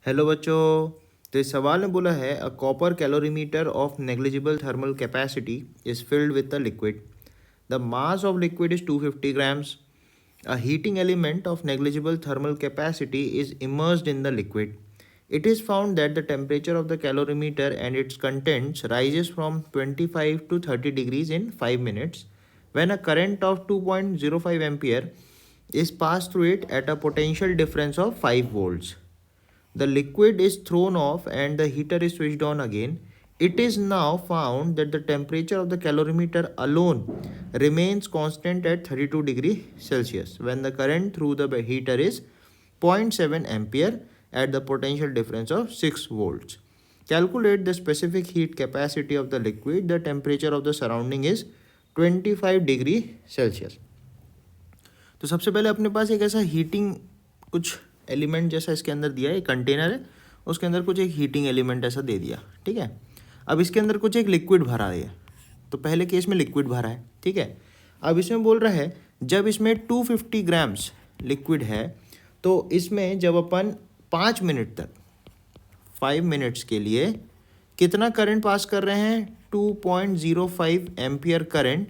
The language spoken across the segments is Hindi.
हेलो बच्चों। तो इस सवाल में बोला है a copper calorimeter of negligible thermal capacity is filled with a liquid. The mass of liquid is 250 grams. A heating element of negligible thermal capacity is immersed in the liquid. It is found that the temperature of the calorimeter and its contents rises from 25 to 30 degrees in 5 minutes when a current of 2.05 ampere is passed through it at a potential difference of 5 volts. The liquid is thrown off and the heater is switched on again. It is now found that the temperature of the calorimeter alone remains constant at 32 degrees Celsius when the current through the heater is 0.7 ampere at the potential difference of 6 volts. Calculate the specific heat capacity of the liquid. The temperature of the surrounding is 25 degree Celsius. तो सबसे पहले अपने पास एक ऐसा हीटिंग कुछ एलिमेंट जैसा इसके अंदर दिया है, एक कंटेनर है, उसके अंदर कुछ एक हीटिंग एलिमेंट ऐसा दे दिया। ठीक है, अब इसके अंदर कुछ एक लिक्विड भरा है। तो पहले केस में लिक्विड भरा है। ठीक है, अब इसमें बोल रहा है जब इसमें 250 ग्राम्स लिक्विड है तो इसमें जब अपन 5 मिनट तक 5 मिनट्स के लिए कितना करंट पास कर रहे हैं, 2.05 एम्पियर करंट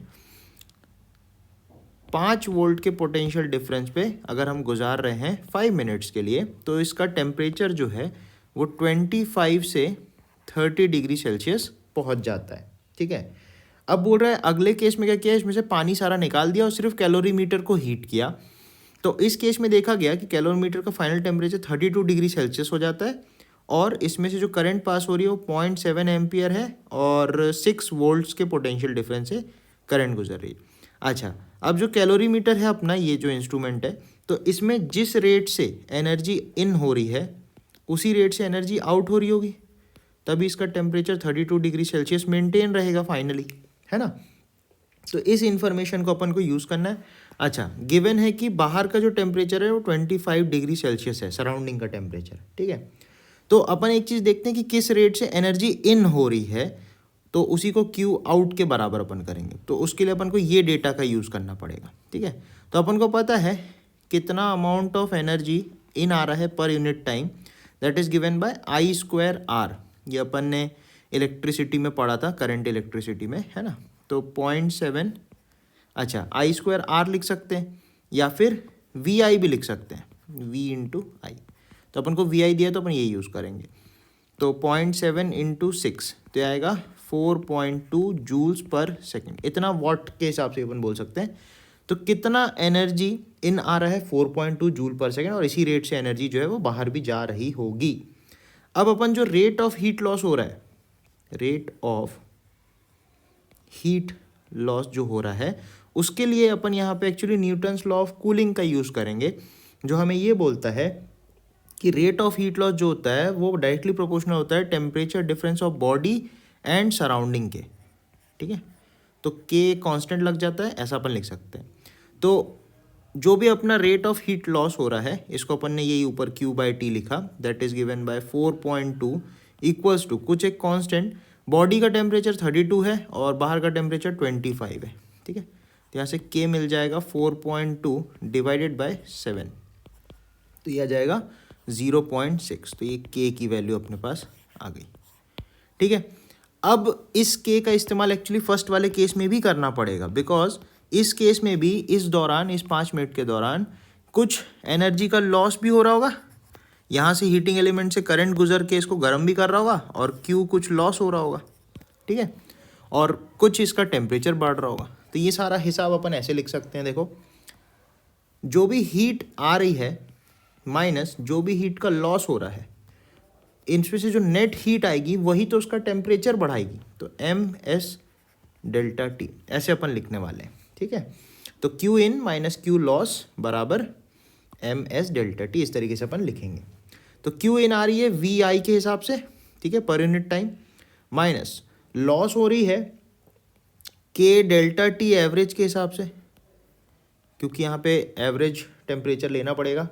5 वोल्ट के पोटेंशियल डिफरेंस पे अगर हम गुजार रहे हैं 5 मिनट्स के लिए, तो इसका टेम्परेचर जो है वो 25 से 30 डिग्री सेल्सियस पहुंच जाता है। ठीक है, अब बोल रहा है अगले केस में क्या किया, इसमें से पानी सारा निकाल दिया और सिर्फ कैलोरीमीटर को हीट किया। तो इस केस में देखा गया कि कैलोरीमीटर का फाइनल टेम्परेचर 32 डिग्री सेल्सियस हो जाता है और इसमें से जो करंट पास हो रही है वो 0.7 एम्पियर है और 6 वोल्ट्स के पोटेंशियल डिफरेंस से करंट गुजर रही है। अच्छा, अब जो कैलोरीमीटर है अपना, ये जो इंस्ट्रूमेंट है, तो इसमें जिस रेट से एनर्जी इन हो रही है उसी रेट से एनर्जी आउट हो रही होगी, तभी इसका टेम्परेचर 32 डिग्री सेल्सियस मेंटेन रहेगा फाइनली, है ना। तो इस इंफॉर्मेशन को अपन को यूज़ करना है। अच्छा, गिवन है कि बाहर का जो टेम्परेचर है वो 25 डिग्री सेल्सियस है, सराउंडिंग का टेम्परेचर। ठीक है, तो अपन एक चीज़ देखते हैं कि किस रेट से एनर्जी इन हो रही है, तो उसी को क्यू आउट के बराबर अपन करेंगे। तो उसके लिए अपन को ये डेटा का यूज़ करना पड़ेगा। ठीक है, तो अपन को पता है कितना अमाउंट ऑफ एनर्जी इन आ रहा है per unit time, that is given by I²R। ये अपन ने इलेक्ट्रिसिटी में पढ़ा था, करंट इलेक्ट्रिसिटी में, है ना। तो 0.7, अच्छा I²R लिख सकते हैं या फिर VI भी लिख सकते हैं, V/I। तो अपन को VI दिया तो अपन ये यूज़ करेंगे। तो 0.7 × 6 तो आएगा 4.2 जूल्स पर सेकेंड। इतना वॉट के हिसाब से अपन बोल सकते हैं। तो कितना एनर्जी इन आ रहा है, 4.2 जूल पर सेकेंड, और इसी रेट से एनर्जी जो है वो बाहर भी जा रही होगी। अब अपन जो रेट ऑफ हीट लॉस हो रहा है, रेट ऑफ हीट लॉस जो हो रहा है, उसके लिए अपन यहाँ पे actually Newton's law of cooling का यूज़ करेंगे, जो हमें ये बोलता है कि रेट ऑफ हीट लॉस जो होता है वो डायरेक्टली प्रोपोर्शनल होता है temperature difference of body and surrounding के। ठीक है, तो के कांस्टेंट लग जाता है, ऐसा अपन लिख सकते हैं। तो जो भी अपना रेट ऑफ हीट लॉस हो रहा है, इसको अपन ने यही ऊपर Q/T लिखा, that is given by 4.2 equals to कुछ एक कांस्टेंट, बॉडी का टेम्परेचर 32 है और बाहर का टेम्परेचर 25 है। ठीक है, तो यहाँ से K मिल जाएगा 4.2 डिवाइडेड बाय 7, तो यह आ जाएगा 0.6। तो ये K की वैल्यू अपने पास आ गई। ठीक है, अब इस K का इस्तेमाल एक्चुअली फर्स्ट वाले केस में भी करना पड़ेगा, बिकॉज इस केस में भी इस दौरान, इस 5 मिनट के दौरान कुछ एनर्जी का लॉस भी हो रहा होगा। यहाँ से हीटिंग एलिमेंट से करंट गुजर के इसको गर्म भी कर रहा होगा और Q कुछ लॉस हो रहा होगा। ठीक है, और कुछ इसका टेम्परेचर बढ़ रहा होगा। तो ये सारा हिसाब अपन ऐसे लिख सकते हैं, देखो, जो भी हीट आ रही है माइनस जो भी हीट का लॉस हो रहा है, इनमें से जो नेट हीट आएगी वही तो उसका टेम्परेचर बढ़ाएगी। तो MS∆T ऐसे अपन लिखने वाले हैं। ठीक है, तो Q इन माइनस Q लॉस बराबर MS∆T, इस तरीके से अपन लिखेंगे। तो Q इन आ रही है VI के हिसाब से, ठीक है, per unit time, minus loss हो रही है K∆T एवरेज के हिसाब से, क्योंकि यहाँ पे एवरेज टेम्परेचर लेना पड़ेगा।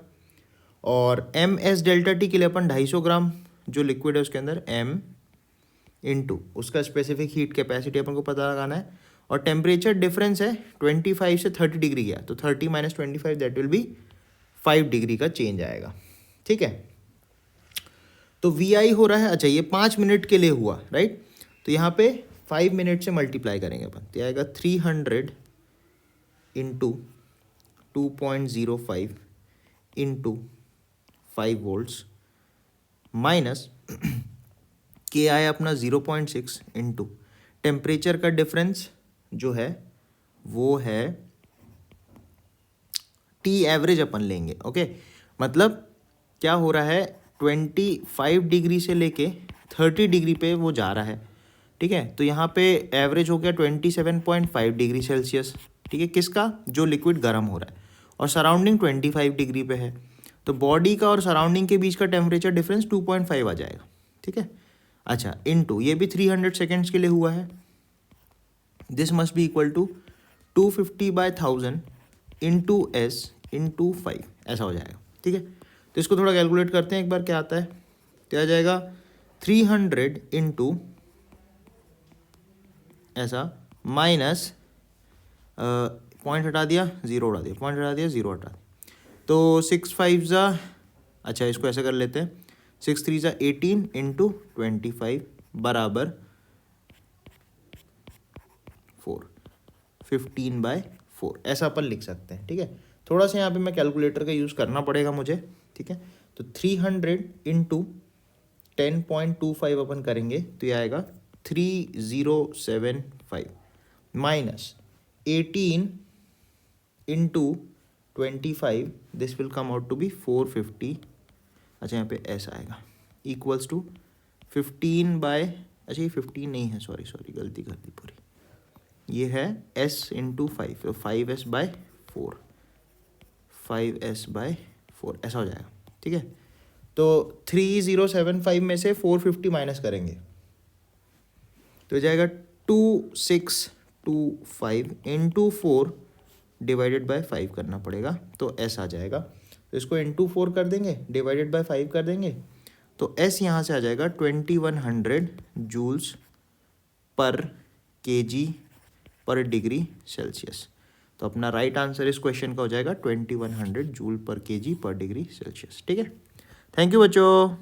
और MS∆T के लिए अपन 250 ग्राम जो लिक्विड है उसके अंदर M इंटू उसका स्पेसिफिक हीट कैपेसिटी अपन को पता लगाना है, और टेम्परेचर डिफरेंस है 25 से 30 डिग्री गया, तो 30 - 25 दैट विल बी 5 डिग्री का चेंज आएगा। ठीक है, तो VI हो रहा है, अच्छा ये 5 मिनट के लिए हुआ, राइट। तो यहाँ पे 5 मिनट से मल्टीप्लाई करेंगे अपन, तो आएगा 300 इंटू 2.05 इंटू 5 वोल्ट्स माइनस के आया अपना 0.6 इंटू टेम्परेचर का डिफरेंस जो है वो है टी एवरेज अपन लेंगे, ओके। मतलब क्या हो रहा है, 25 डिग्री से लेके 30 डिग्री पे वो जा रहा है, ठीक है। तो यहाँ पे एवरेज हो गया 27.5 डिग्री सेल्सियस, ठीक है, किसका, जो लिक्विड गर्म हो रहा है, और सराउंडिंग 25 डिग्री पे है। तो बॉडी का और सराउंडिंग के बीच का टेम्परेचर डिफरेंस 2.5 आ जाएगा, ठीक है। अच्छा, इनटू ये भी 300 सेकेंड्स के लिए हुआ है, this must be equal to 250/1000 into s into 5, ऐसा हो जाएगा, ठीक है। तो इसको थोड़ा कैलकुलेट करते हैं एक बार, क्या आता है। क्या आ जाएगा, 300 इंटू ऐसा माइनस पॉइंट हटा दिया, ज़ीरो हटा दिया, पॉइंट हटा दिया, ज़ीरो हटा दिया, तो 6 5 ज़ा, अच्छा इसको ऐसे कर लेते हैं, 6 3 ज़ा 18 इंटू 25 बराबर 4, 15/4, ऐसा अपन लिख सकते हैं, ठीक है। थोड़ा सा यहाँ पे मैं कैलकुलेटर का यूज़ करना पड़ेगा मुझे, ठीक है। तो 300 इंटू 10.25 अपन करेंगे, तो ये आएगा 3075 minus 18 into 25, this will come out to be 450, अच्छा यहाँ पे ऐसा आएगा, इक्वल्स टू 15 अच्छा ये 15 नहीं है, सॉरी गलती कर दी पूरी, ये है s इंटू 5, तो 5s/4, 5s/4 ऐसा हो जाएगा, ठीक है। तो 3075 में से 450 माइनस करेंगे तो जाएगा 2625 इंटू 4 डिवाइडेड बाय 5 करना पड़ेगा, तो s आ जाएगा। तो इसको इंटू 4 कर देंगे, डिवाइडेड बाय 5 कर देंगे, तो s यहाँ से आ जाएगा 2100 जूल्स पर kg पर डिग्री सेल्सियस। तो अपना राइट आंसर इस क्वेश्चन का हो जाएगा 2100 जूल पर kg पर डिग्री सेल्सियस, ठीक है। थैंक यू बच्चों।